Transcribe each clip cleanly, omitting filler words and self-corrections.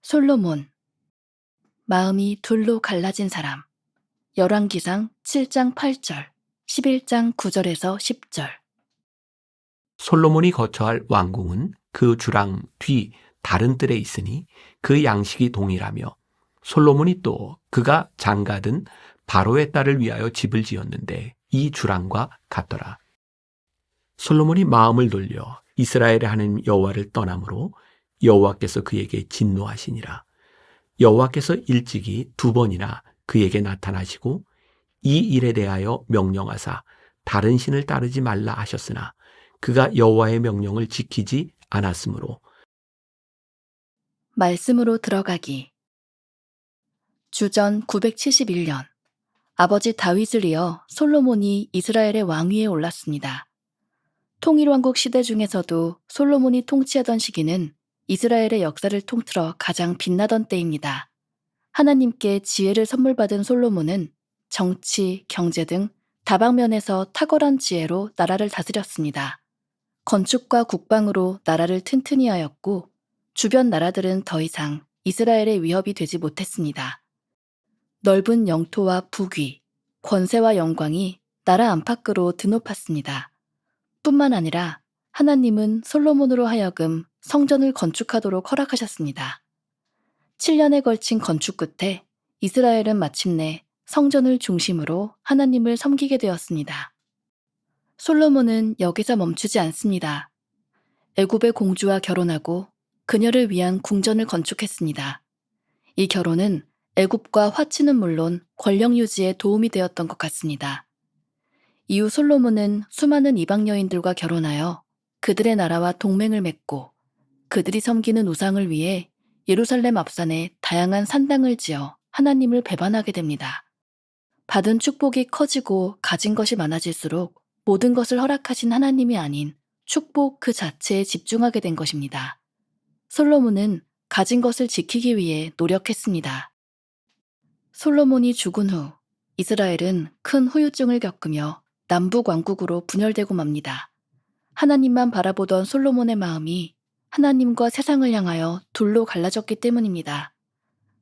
솔로몬, 마음이 둘로 갈라진 사람. 열왕기상 7장 8절, 11장 9절에서 10절. 솔로몬이 거처할 왕궁은 그 주랑 뒤 다른 뜰에 있으니 그 양식이 동일하며 솔로몬이 또 그가 장가든 바로의 딸을 위하여 집을 지었는데 이 주랑과 같더라. 솔로몬이 마음을 돌려 이스라엘의 하나님 여호와를 떠나므로 여호와께서 그에게 진노하시니라. 여호와께서 일찍이 2번이나 그에게 나타나시고 이 일에 대하여 명령하사 다른 신을 따르지 말라 하셨으나 그가 여호와의 명령을 지키지 않았으므로. 말씀으로 들어가기. 주전 971년, 아버지 다윗을 이어 솔로몬이 이스라엘의 왕위에 올랐습니다. 통일왕국 시대 중에서도 솔로몬이 통치하던 시기는 이스라엘의 역사를 통틀어 가장 빛나던 때입니다. 하나님께 지혜를 선물받은 솔로몬은 정치, 경제 등 다방면에서 탁월한 지혜로 나라를 다스렸습니다. 건축과 국방으로 나라를 튼튼히 하였고 주변 나라들은 더 이상 이스라엘의 위협이 되지 못했습니다. 넓은 영토와 부귀, 권세와 영광이 나라 안팎으로 드높았습니다. 뿐만 아니라 하나님은 솔로몬으로 하여금 성전을 건축하도록 허락하셨습니다. 7년에 걸친 건축 끝에 이스라엘은 마침내 성전을 중심으로 하나님을 섬기게 되었습니다. 솔로몬은 여기서 멈추지 않습니다. 애굽의 공주와 결혼하고 그녀를 위한 궁전을 건축했습니다. 이 결혼은 애굽과 화치는 물론 권력 유지에 도움이 되었던 것 같습니다. 이후 솔로몬은 수많은 이방 여인들과 결혼하여 그들의 나라와 동맹을 맺고 그들이 섬기는 우상을 위해 예루살렘 앞산에 다양한 산당을 지어 하나님을 배반하게 됩니다. 받은 축복이 커지고 가진 것이 많아질수록 모든 것을 허락하신 하나님이 아닌 축복 그 자체에 집중하게 된 것입니다. 솔로몬은 가진 것을 지키기 위해 노력했습니다. 솔로몬이 죽은 후 이스라엘은 큰 후유증을 겪으며 남북 왕국으로 분열되고 맙니다. 하나님만 바라보던 솔로몬의 마음이 하나님과 세상을 향하여 둘로 갈라졌기 때문입니다.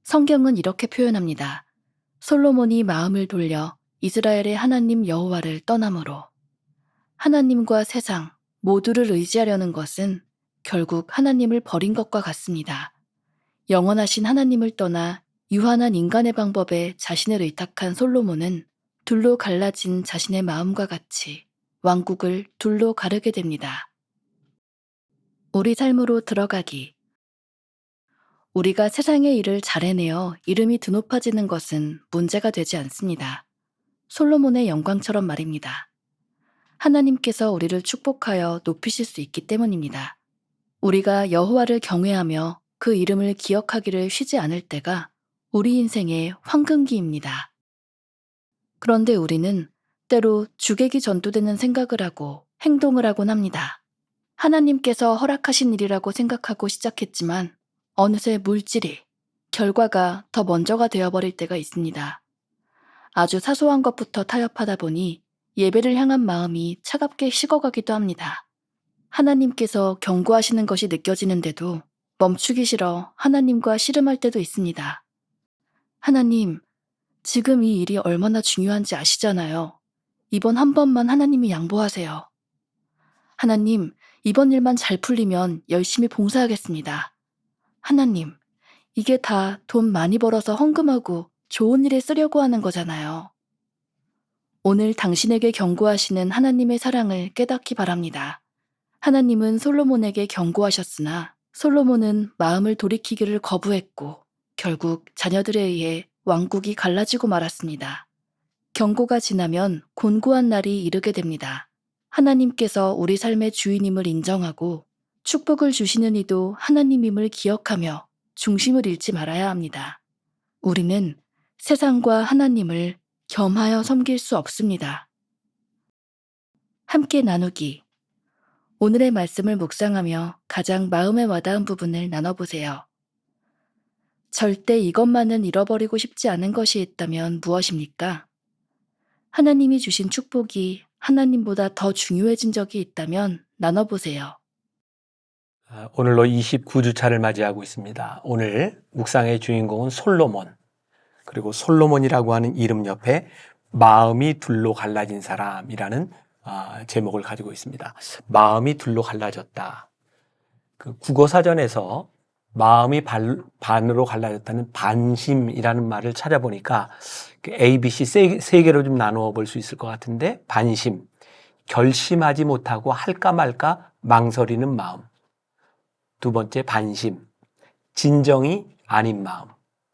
성경은 이렇게 표현합니다. 솔로몬이 마음을 돌려 이스라엘의 하나님 여호와를 떠남으로. 하나님과 세상 모두를 의지하려는 것은 결국 하나님을 버린 것과 같습니다. 영원하신 하나님을 떠나 유한한 인간의 방법에 자신을 의탁한 솔로몬은 둘로 갈라진 자신의 마음과 같이 왕국을 둘로 가르게 됩니다. 우리 삶으로 들어가기. 우리가 세상의 일을 잘 해내어 이름이 드높아지는 것은 문제가 되지 않습니다. 솔로몬의 영광처럼 말입니다. 하나님께서 우리를 축복하여 높이실 수 있기 때문입니다. 우리가 여호와를 경외하며 그 이름을 기억하기를 쉬지 않을 때가 우리 인생의 황금기입니다. 그런데 우리는 때로 주객이 전도되는 생각을 하고 행동을 하곤 합니다. 하나님께서 허락하신 일이라고 생각하고 시작했지만 어느새 물질이, 결과가 더 먼저가 되어버릴 때가 있습니다. 아주 사소한 것부터 타협하다 보니 예배를 향한 마음이 차갑게 식어가기도 합니다. 하나님께서 경고하시는 것이 느껴지는데도 멈추기 싫어 하나님과 씨름할 때도 있습니다. 하나님, 지금 이 일이 얼마나 중요한지 아시잖아요. 이번 한 번만 하나님이 양보하세요. 하나님, 이번 일만 잘 풀리면 열심히 봉사하겠습니다. 하나님, 이게 다 돈 많이 벌어서 헌금하고 좋은 일에 쓰려고 하는 거잖아요. 오늘 당신에게 경고하시는 하나님의 사랑을 깨닫기 바랍니다. 하나님은 솔로몬에게 경고하셨으나 솔로몬은 마음을 돌이키기를 거부했고 결국 자녀들에 의해 왕국이 갈라지고 말았습니다. 경고가 지나면 곤고한 날이 이르게 됩니다. 하나님께서 우리 삶의 주인임을 인정하고 축복을 주시는 이도 하나님임을 기억하며 중심을 잃지 말아야 합니다. 우리는 세상과 하나님을 겸하여 섬길 수 없습니다. 함께 나누기. 오늘의 말씀을 묵상하며 가장 마음에 와닿은 부분을 나눠보세요. 절대 이것만은 잃어버리고 싶지 않은 것이 있다면 무엇입니까? 하나님이 주신 축복이 하나님보다 더 중요해진 적이 있다면 나눠보세요. 오늘로 29주차를 맞이하고 있습니다. 오늘 묵상의 주인공은 솔로몬, 그리고 솔로몬이라고 하는 이름 옆에 마음이 둘로 갈라진 사람이라는 제목을 가지고 있습니다. 마음이 둘로 갈라졌다. 그 국어사전에서 마음이 반으로 갈라졌다는 반심이라는 말을 찾아보니까 A, B, C 세 개로 좀 나누어 볼 수 있을 것 같은데, 반심, 결심하지 못하고 할까 말까 망설이는 마음. 두 번째, 반심, 진정이 아닌 마음.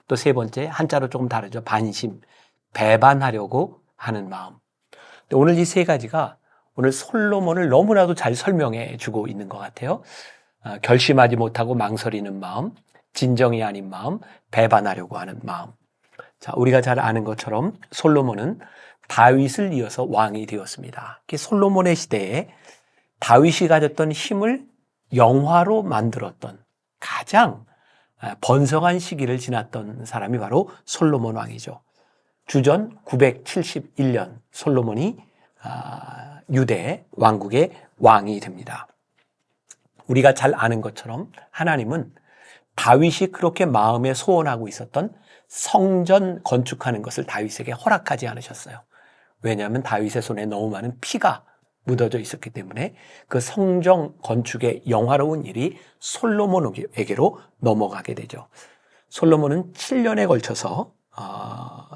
또 세 번째, 한자로 조금 다르죠. 반심, 배반하려고 하는 마음. 오늘 이 세 가지가 오늘 솔로몬을 너무나도 잘 설명해 주고 있는 것 같아요. 결심하지 못하고 망설이는 마음, 진정이 아닌 마음, 배반하려고 하는 마음. 자, 우리가 잘 아는 것처럼 솔로몬은 다윗을 이어서 왕이 되었습니다. 솔로몬의 시대에 다윗이 가졌던 힘을 영화로 만들었던 가장 번성한 시기를 지났던 사람이 바로 솔로몬 왕이죠. 주전 971년 솔로몬이 유대 왕국의 왕이 됩니다. 우리가 잘 아는 것처럼 하나님은 다윗이 그렇게 마음에 소원하고 있었던 성전 건축하는 것을 다윗에게 허락하지 않으셨어요. 왜냐하면 다윗의 손에 너무 많은 피가 묻어져 있었기 때문에 그 성전 건축의 영화로운 일이 솔로몬에게로 넘어가게 되죠. 솔로몬은 7년에 걸쳐서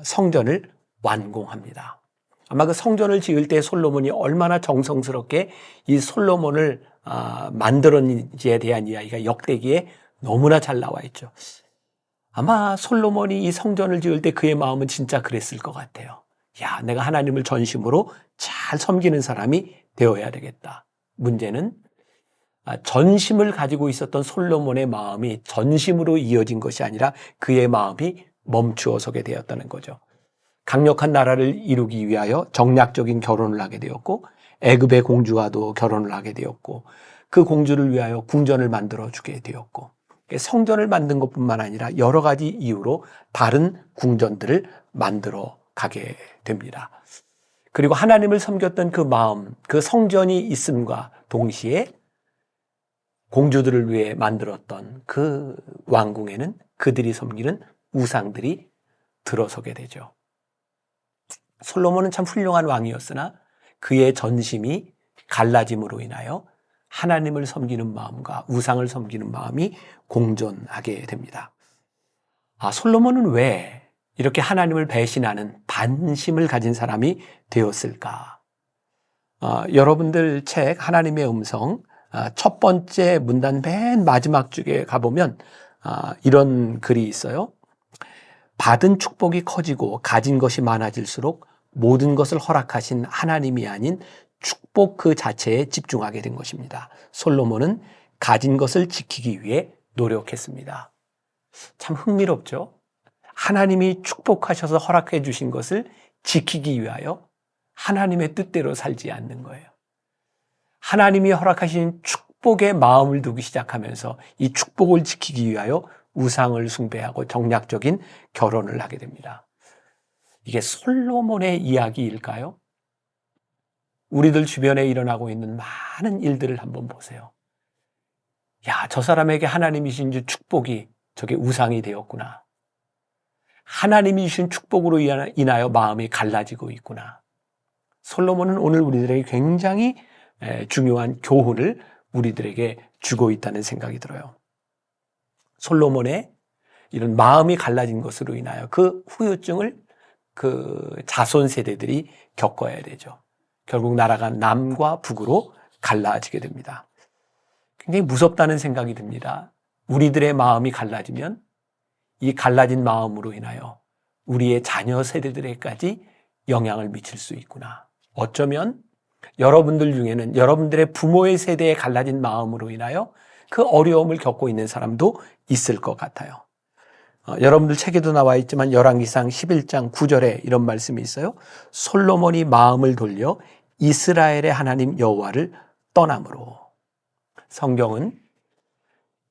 성전을 완공합니다. 아마 그 성전을 지을 때 솔로몬이 얼마나 정성스럽게 이 솔로몬을 만들었는지에 대한 이야기가 역대기에 너무나 잘 나와 있죠. 아마 솔로몬이 이 성전을 지을 때 그의 마음은 진짜 그랬을 것 같아요. 야, 내가 하나님을 전심으로 잘 섬기는 사람이 되어야 되겠다. 문제는 전심을 가지고 있었던 솔로몬의 마음이 전심으로 이어진 것이 아니라 그의 마음이 멈추어 서게 되었다는 거죠. 강력한 나라를 이루기 위하여 정략적인 결혼을 하게 되었고, 애굽의 공주와도 결혼을 하게 되었고, 그 공주를 위하여 궁전을 만들어 주게 되었고, 성전을 만든 것뿐만 아니라 여러 가지 이유로 다른 궁전들을 만들어 가게 됩니다. 그리고 하나님을 섬겼던 그 마음, 그 성전이 있음과 동시에 공주들을 위해 만들었던 그 왕궁에는 그들이 섬기는 우상들이 들어서게 되죠. 솔로몬은 참 훌륭한 왕이었으나 그의 전심이 갈라짐으로 인하여 하나님을 섬기는 마음과 우상을 섬기는 마음이 공존하게 됩니다. 솔로몬은 왜 이렇게 하나님을 배신하는 반심을 가진 사람이 되었을까? 여러분들 책 하나님의 음성 첫 번째 문단 맨 마지막 쪽에 가보면 이런 글이 있어요. 받은 축복이 커지고 가진 것이 많아질수록 모든 것을 허락하신 하나님이 아닌 축복 그 자체에 집중하게 된 것입니다. 솔로몬은 가진 것을 지키기 위해 노력했습니다. 참 흥미롭죠? 하나님이 축복하셔서 허락해 주신 것을 지키기 위하여 하나님의 뜻대로 살지 않는 거예요. 하나님이 허락하신 축복에 마음을 두기 시작하면서 이 축복을 지키기 위하여 우상을 숭배하고 정략적인 결혼을 하게 됩니다. 이게 솔로몬의 이야기일까요? 우리들 주변에 일어나고 있는 많은 일들을 한번 보세요. 야, 저 사람에게 하나님이 주신 축복이 저게 우상이 되었구나. 하나님이 주신 축복으로 인하여 마음이 갈라지고 있구나. 솔로몬은 오늘 우리들에게 굉장히 중요한 교훈을 우리들에게 주고 있다는 생각이 들어요. 솔로몬의 이런 마음이 갈라진 것으로 인하여 그 후유증을 그 자손 세대들이 겪어야 되죠. 결국 나라가 남과 북으로 갈라지게 됩니다. 굉장히 무섭다는 생각이 듭니다. 우리들의 마음이 갈라지면 이 갈라진 마음으로 인하여 우리의 자녀 세대들에까지 영향을 미칠 수 있구나. 어쩌면 여러분들 중에는 여러분들의 부모의 세대에 갈라진 마음으로 인하여 그 어려움을 겪고 있는 사람도 있을 것 같아요. 여러분들 책에도 나와 있지만 열왕기상 11장 9절에 이런 말씀이 있어요. 솔로몬이 마음을 돌려 이스라엘의 하나님 여호와를 떠남으로. 성경은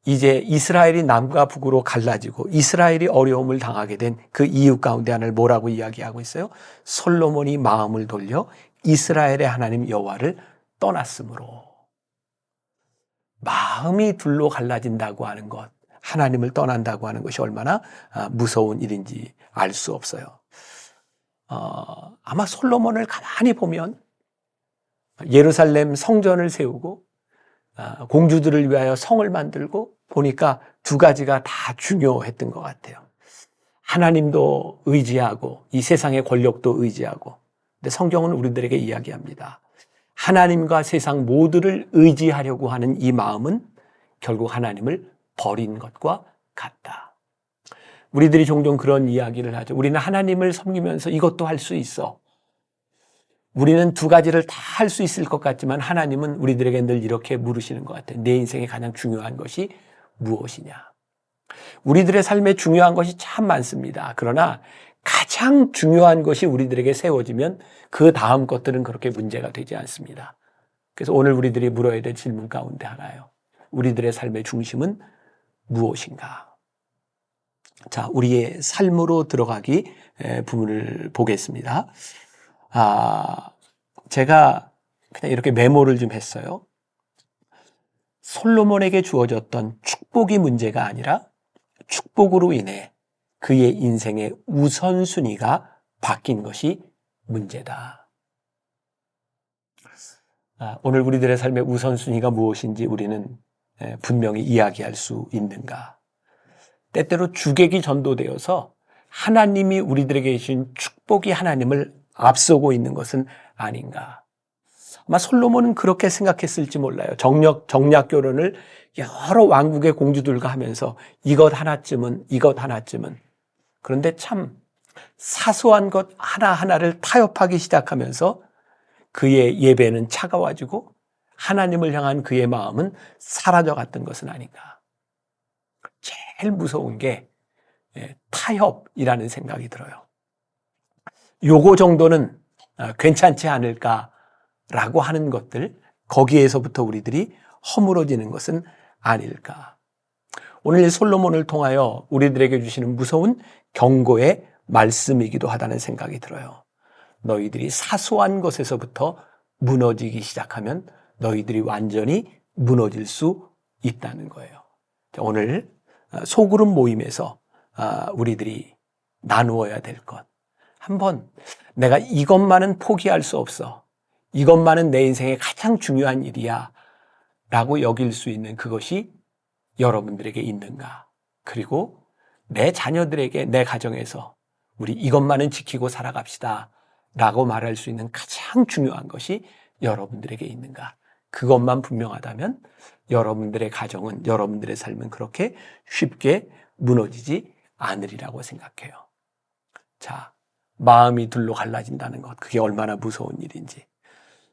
이제 이스라엘이 남과 북으로 갈라지고 이스라엘이 어려움을 당하게 된 그 이유 가운데 하나를 뭐라고 이야기하고 있어요? 솔로몬이 마음을 돌려 이스라엘의 하나님 여호와를 떠났으므로. 마음이 둘로 갈라진다고 하는 것, 하나님을 떠난다고 하는 것이 얼마나 무서운 일인지 알 수 없어요. 아마 솔로몬을 가만히 보면 예루살렘 성전을 세우고 공주들을 위하여 성을 만들고 보니까 두 가지가 다 중요했던 것 같아요. 하나님도 의지하고 이 세상의 권력도 의지하고. 근데 성경은 우리들에게 이야기합니다. 하나님과 세상 모두를 의지하려고 하는 이 마음은 결국 하나님을 버린 것과 같다. 우리들이 종종 그런 이야기를 하죠. 우리는 하나님을 섬기면서 이것도 할 수 있어. 우리는 두 가지를 다 할 수 있을 것 같지만 하나님은 우리들에게 늘 이렇게 물으시는 것 같아요. 내 인생에 가장 중요한 것이 무엇이냐? 우리들의 삶에 중요한 것이 참 많습니다. 그러나 가장 중요한 것이 우리들에게 세워지면 그 다음 것들은 그렇게 문제가 되지 않습니다. 그래서 오늘 우리들이 물어야 될 질문 가운데 하나요. 우리들의 삶의 중심은 무엇인가? 자, 우리의 삶으로 들어가기 부분을 보겠습니다. 제가 그냥 이렇게 메모를 좀 했어요. 솔로몬에게 주어졌던 축복이 문제가 아니라 축복으로 인해 그의 인생의 우선순위가 바뀐 것이 문제다. 오늘 우리들의 삶의 우선순위가 무엇인지 우리는 분명히 이야기할 수 있는가? 때때로 주객이 전도되어서 하나님이 우리들에게 주신 축복이 하나님을 앞서고 있는 것은 아닌가? 아마 솔로몬은 그렇게 생각했을지 몰라요. 정략 결혼을 여러 왕국의 공주들과 하면서 이것 하나쯤은. 그런데 참 사소한 것 하나하나를 타협하기 시작하면서 그의 예배는 차가워지고 하나님을 향한 그의 마음은 사라져갔던 것은 아닌가. 제일 무서운 게 타협이라는 생각이 들어요. 요거 정도는 괜찮지 않을까라고 하는 것들, 거기에서부터 우리들이 허물어지는 것은 아닐까. 오늘 솔로몬을 통하여 우리들에게 주시는 무서운 경고의 말씀이기도 하다는 생각이 들어요. 너희들이 사소한 것에서부터 무너지기 시작하면 너희들이 완전히 무너질 수 있다는 거예요. 오늘 소그룹 모임에서 우리들이 나누어야 될 것. 한번 내가 이것만은 포기할 수 없어. 이것만은 내 인생의 가장 중요한 일이야. 라고 여길 수 있는 그것이 여러분들에게 있는가? 그리고 내 자녀들에게 내 가정에서 우리 이것만은 지키고 살아갑시다. 라고 말할 수 있는 가장 중요한 것이 여러분들에게 있는가? 그것만 분명하다면 여러분들의 가정은, 여러분들의 삶은 그렇게 쉽게 무너지지 않으리라고 생각해요. 자, 마음이 둘로 갈라진다는 것, 그게 얼마나 무서운 일인지.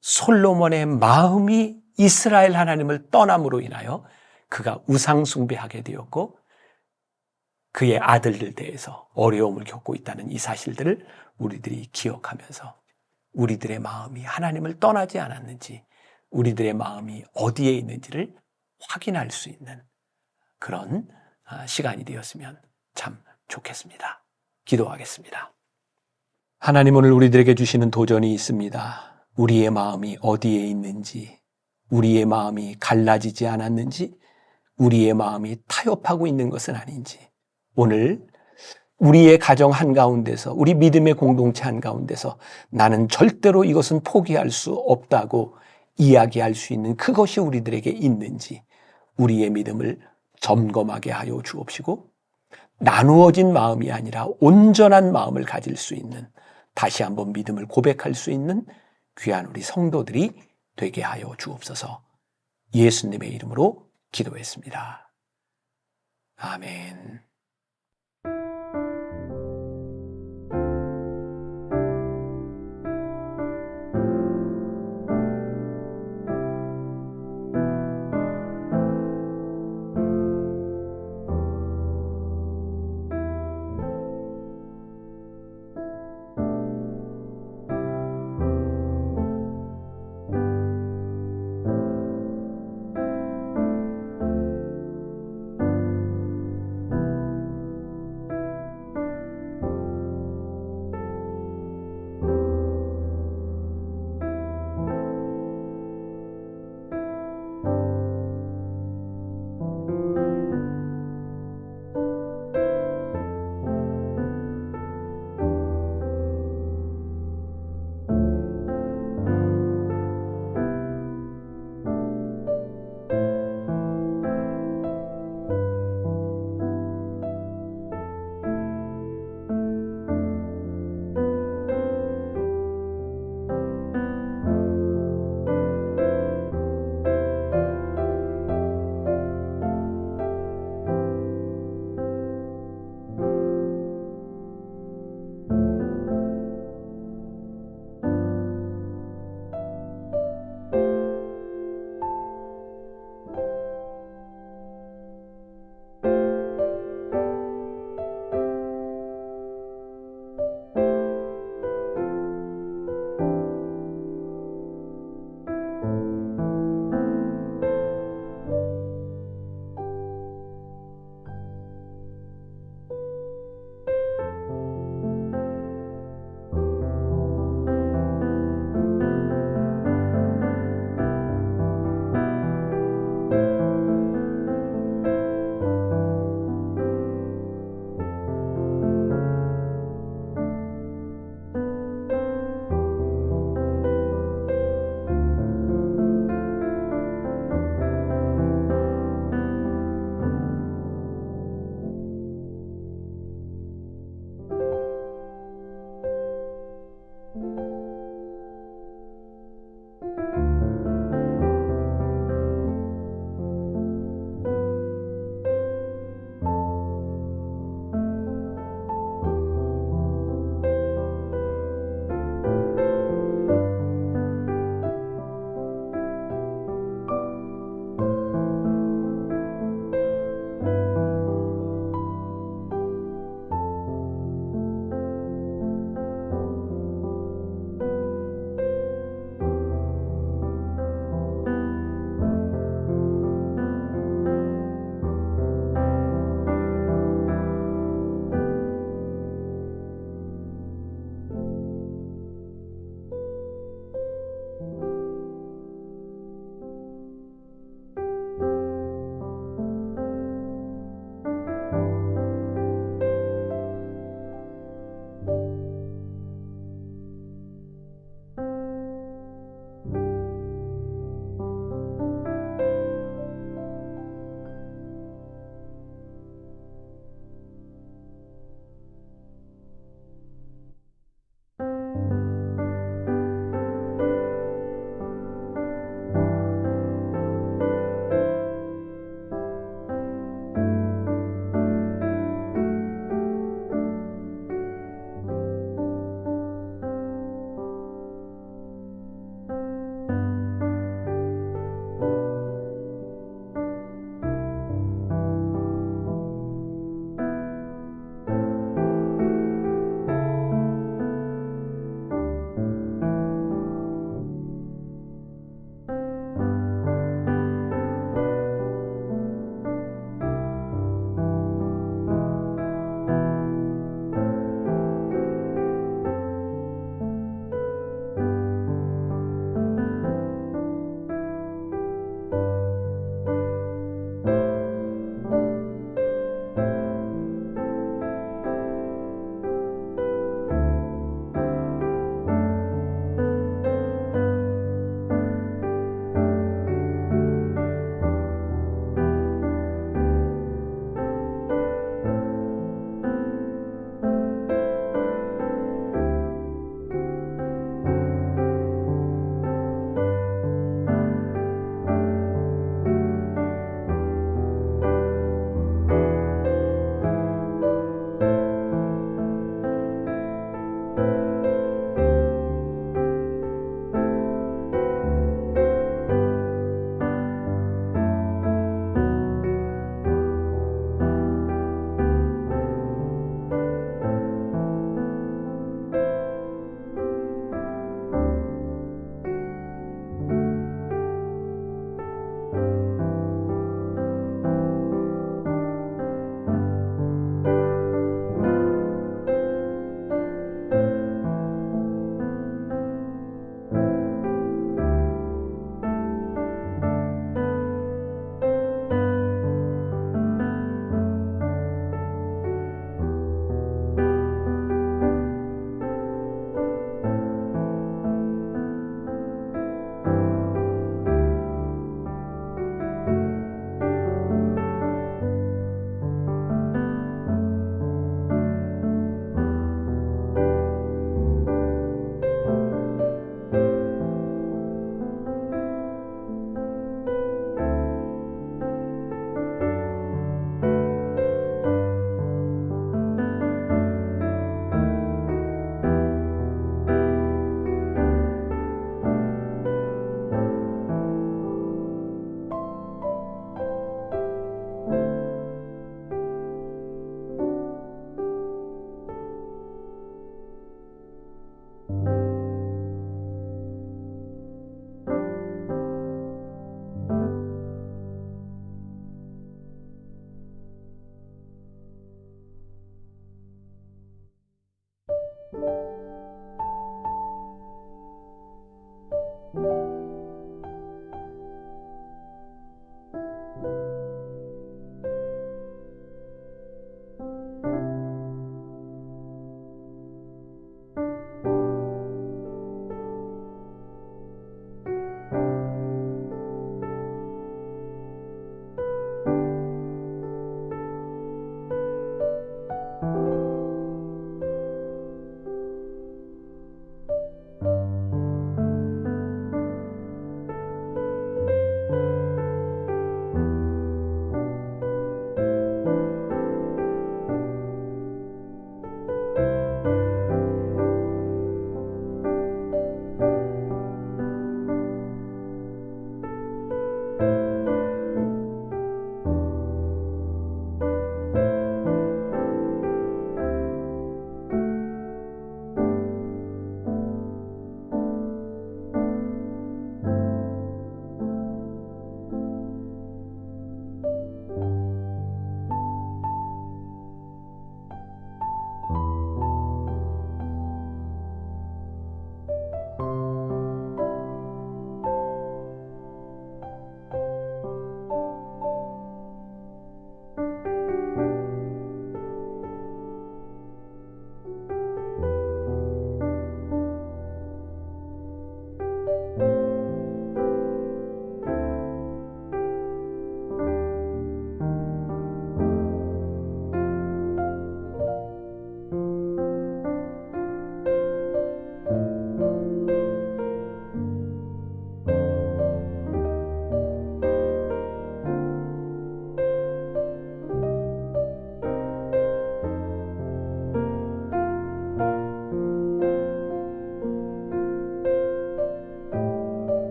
솔로몬의 마음이 이스라엘 하나님을 떠남으로 인하여 그가 우상 숭배하게 되었고 그의 아들들 대해서 어려움을 겪고 있다는 이 사실들을 우리들이 기억하면서 우리들의 마음이 하나님을 떠나지 않았는지, 우리들의 마음이 어디에 있는지를 확인할 수 있는 그런 시간이 되었으면 참 좋겠습니다. 기도하겠습니다. 하나님, 오늘 우리들에게 주시는 도전이 있습니다. 우리의 마음이 어디에 있는지, 우리의 마음이 갈라지지 않았는지, 우리의 마음이 타협하고 있는 것은 아닌지, 오늘 우리의 가정 한가운데서, 우리 믿음의 공동체 한가운데서 나는 절대로 이것은 포기할 수 없다고 이야기할 수 있는 그것이 우리들에게 있는지 우리의 믿음을 점검하게 하여 주옵시고, 나누어진 마음이 아니라 온전한 마음을 가질 수 있는, 다시 한번 믿음을 고백할 수 있는 귀한 우리 성도들이 되게 하여 주옵소서. 예수님의 이름으로 기도했습니다. 아멘.